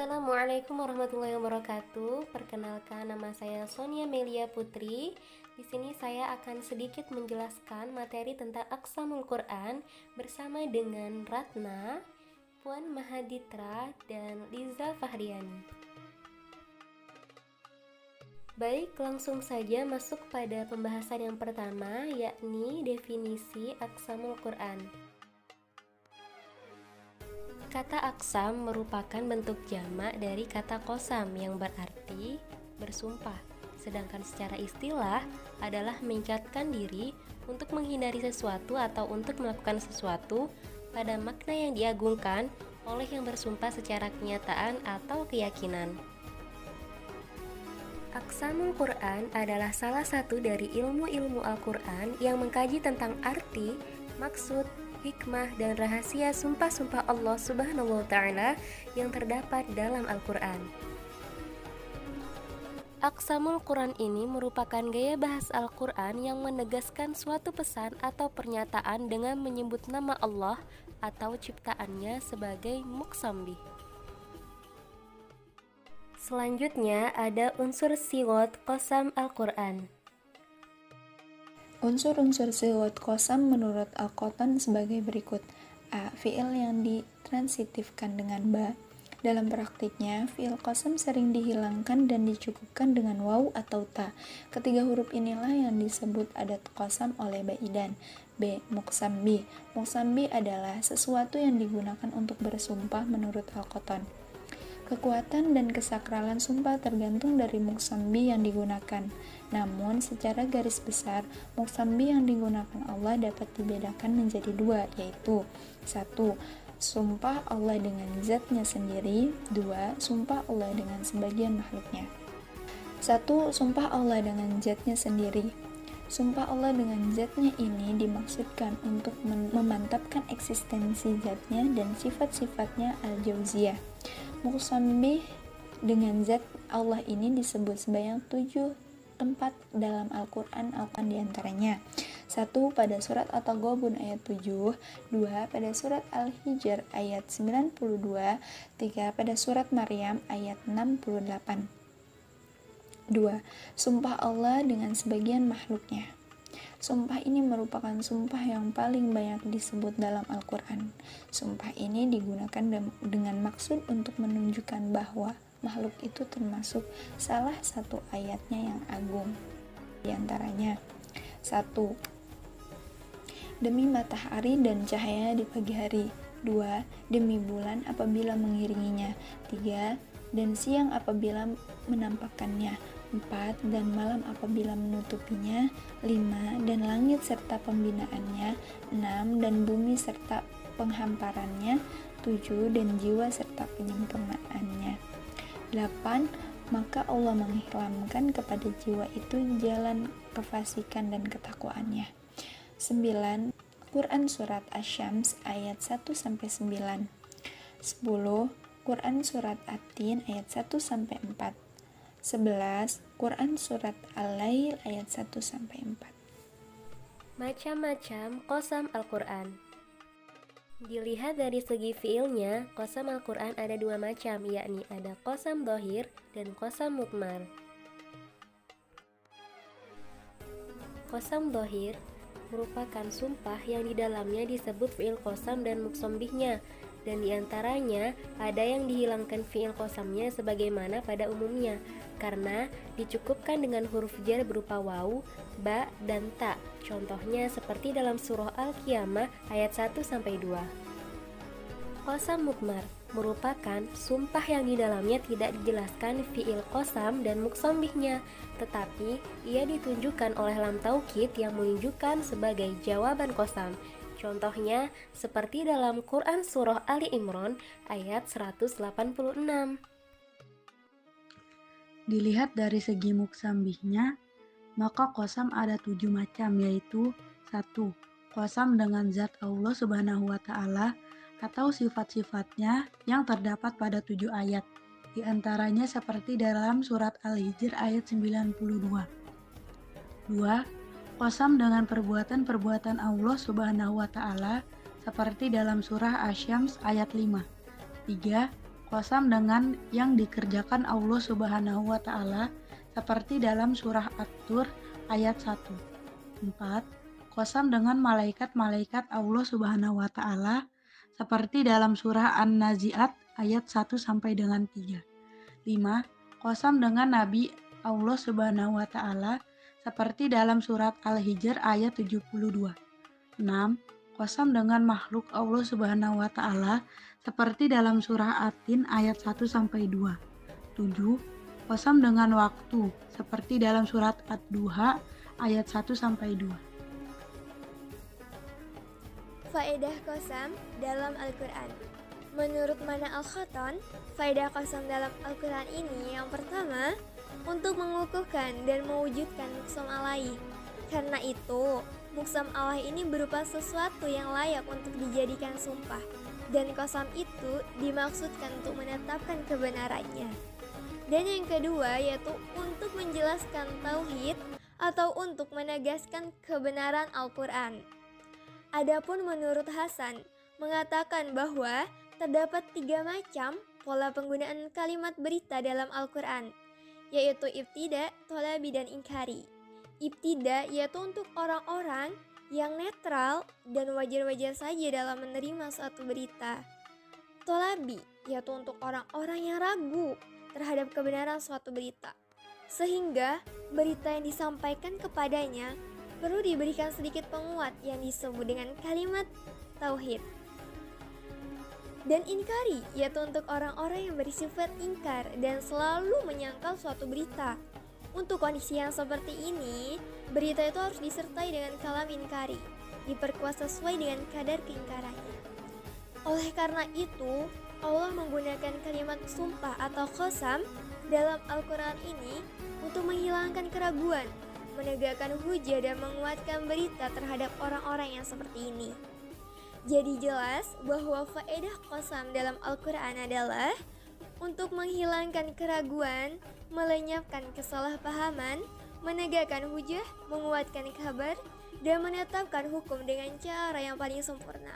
Assalamualaikum warahmatullahi wabarakatuh. Perkenalkan, nama saya Sonia Melia Putri. Di sini saya akan sedikit menjelaskan materi tentang Aqsamul Quran bersama dengan Ratna, Puan Mahaditra, dan Liza Fahriani. Baik, langsung saja masuk pada pembahasan yang pertama, yakni definisi Aqsamul Quran. Kata aqsam merupakan bentuk jamak dari kata qasam yang berarti bersumpah. Sedangkan secara istilah adalah mengikatkan diri untuk menghindari sesuatu atau untuk melakukan sesuatu pada makna yang diagungkan oleh yang bersumpah secara kenyataan atau keyakinan. Aqsamul Quran adalah salah satu dari ilmu-ilmu Al-Quran yang mengkaji tentang arti, maksud, hikmah, dan rahasia sumpah-sumpah Allah Subhanahu wa Ta'ala yang terdapat dalam Al-Quran. Aqsamul Quran ini merupakan gaya bahas Al-Quran yang menegaskan suatu pesan atau pernyataan dengan menyebut nama Allah atau ciptaannya sebagai muqsam bih. Selanjutnya ada unsur sigot qasam Al-Quran. Unsur-unsur sigot qasam menurut Al-Qatan sebagai berikut. A. Fi'il yang ditransitifkan dengan ba. Dalam praktiknya, fi'il qasam sering dihilangkan dan dicukupkan dengan waw atau ta. Ketiga huruf inilah yang disebut adat qasam oleh Baidan. B. Muqsam bih. Muqsam bih adalah sesuatu yang digunakan untuk bersumpah menurut Al-Qatan. Kekuatan dan kesakralan sumpah tergantung dari muqsam bih yang digunakan. Namun, secara garis besar, muqsam bih yang digunakan Allah dapat dibedakan menjadi dua, yaitu 1. Sumpah Allah dengan zatnya sendiri. 2. Sumpah Allah dengan sebagian makhluknya. 1. Sumpah Allah dengan zatnya sendiri. Sumpah Allah dengan zatnya ini dimaksudkan untuk memantapkan eksistensi zatnya dan sifat-sifatnya al-jauziyah. Muqsam bih dengan zat Allah ini disebut sebanyak 7 tempat dalam Al-Quran diantaranya. 1. Pada surat At-Taghabun ayat 7. 2. Pada surat Al-Hijr ayat 92. 3. Pada surat Maryam ayat 68. 2. Sumpah Allah dengan sebagian makhluknya. Sumpah ini merupakan sumpah yang paling banyak disebut dalam Al-Quran. Sumpah ini digunakan dengan maksud untuk menunjukkan bahwa makhluk itu termasuk salah satu ayatnya yang agung. Di antaranya, 1. Demi matahari dan cahaya di pagi hari. 2. Demi bulan apabila mengiringinya. 3. Dan siang apabila menampakkannya. 4. Dan malam apabila menutupinya. 5. Dan langit serta pembinaannya. 6. Dan bumi serta penghamparannya. 7. Dan jiwa serta penyempurnaannya. 8. Maka Allah mengikhlamkan kepada jiwa itu jalan kefasikan dan ketakwaannya. 9. Quran Surat Asy-Syams ayat 1-9. 10. Quran Surat At-Tin ayat 1-4. 11. Quran Surat Al-Lail ayat 1-4. Macam-macam qasam Al-Quran. Dilihat dari segi fiilnya, qasam Al-Quran ada dua macam, yakni ada qasam dhahir dan qasam mudmar. Qasam dhahir merupakan sumpah yang di dalamnya disebut fiil qasam dan muqsam bihnya, dan diantaranya ada yang dihilangkan fiil qasamnya sebagaimana pada umumnya, karena dicukupkan dengan huruf jar berupa waw, ba, dan ta. Contohnya seperti dalam surah Al-Qiyamah ayat 1-2. Qasam mudmar merupakan sumpah yang di dalamnya tidak dijelaskan fiil qasam dan muqsam bihnya, tetapi ia ditunjukkan oleh lam taukid yang menunjukkan sebagai jawaban qasam. Contohnya seperti dalam Quran Surah Ali Imran ayat 186. Dilihat dari segi muqsam bihnya, maka qasam ada 7 macam, yaitu 1. Qasam dengan zat Allah Subhanahu wa Ta'ala atau sifat-sifatnya yang terdapat pada 7 ayat. Di antaranya seperti dalam surat Al-Hijr ayat 92. 2. Qasam dengan perbuatan-perbuatan Allah Subhanahu wa Ta'ala seperti dalam surah Asy-Syams ayat 5. 3. Qasam dengan yang dikerjakan Allah Subhanahu wa Ta'ala, seperti dalam surah At-Tur ayat 1. 4. Qasam dengan malaikat-malaikat Allah Subhanahu wa Ta'ala, seperti dalam surah An-Nazi'at ayat 1 sampai dengan 3. 5. Qasam dengan nabi Allah Subhanahu wa Ta'ala, seperti dalam surat Al-Hijr ayat 72. 6. Qasam dengan makhluk Allah Subhanahu wa Ta'ala, seperti dalam surah At-Tin ayat 1 sampai 2. 7. Qasam dengan waktu, seperti dalam surat Ad-Duha ayat 1 sampai 2. Faedah qasam dalam Al-Quran. Menurut Mana Al-Khaton, faedah qasam dalam Al-Quran ini yang pertama, untuk mengukuhkan dan mewujudkan muqsam alaih. Karena itu, muqsam alaih ini berupa sesuatu yang layak untuk dijadikan sumpah. Dan qasam itu dimaksudkan untuk menetapkan kebenarannya. Dan yang kedua yaitu untuk menjelaskan tauhid atau untuk menegaskan kebenaran Al-Quran. Adapun menurut Hasan mengatakan bahwa terdapat 3 macam pola penggunaan kalimat berita dalam Al-Quran, yaitu ibtida, tholabi, dan inkari. Ibtida yaitu untuk orang-orang yang netral dan wajar-wajar saja dalam menerima suatu berita. Tholabi yaitu untuk orang-orang yang ragu terhadap kebenaran suatu berita, sehingga berita yang disampaikan kepadanya perlu diberikan sedikit penguat yang disebut dengan kalimat tauhid. Dan inkari yaitu untuk orang-orang yang bersifat ingkar dan selalu menyangkal suatu berita. Untuk kondisi yang seperti ini, berita itu harus disertai dengan kalam inkari, diperkuat sesuai dengan kadar keingkarannya. Oleh karena itu, Allah menggunakan kalimat sumpah atau qasam dalam Al-Quran ini untuk menghilangkan keraguan, menegakkan hujah, dan menguatkan berita terhadap orang-orang yang seperti ini. Jadi jelas bahwa faedah qasam dalam Al-Quran adalah untuk menghilangkan keraguan, melenyapkan kesalahpahaman, menegakkan hujah, menguatkan kabar, dan menetapkan hukum dengan cara yang paling sempurna.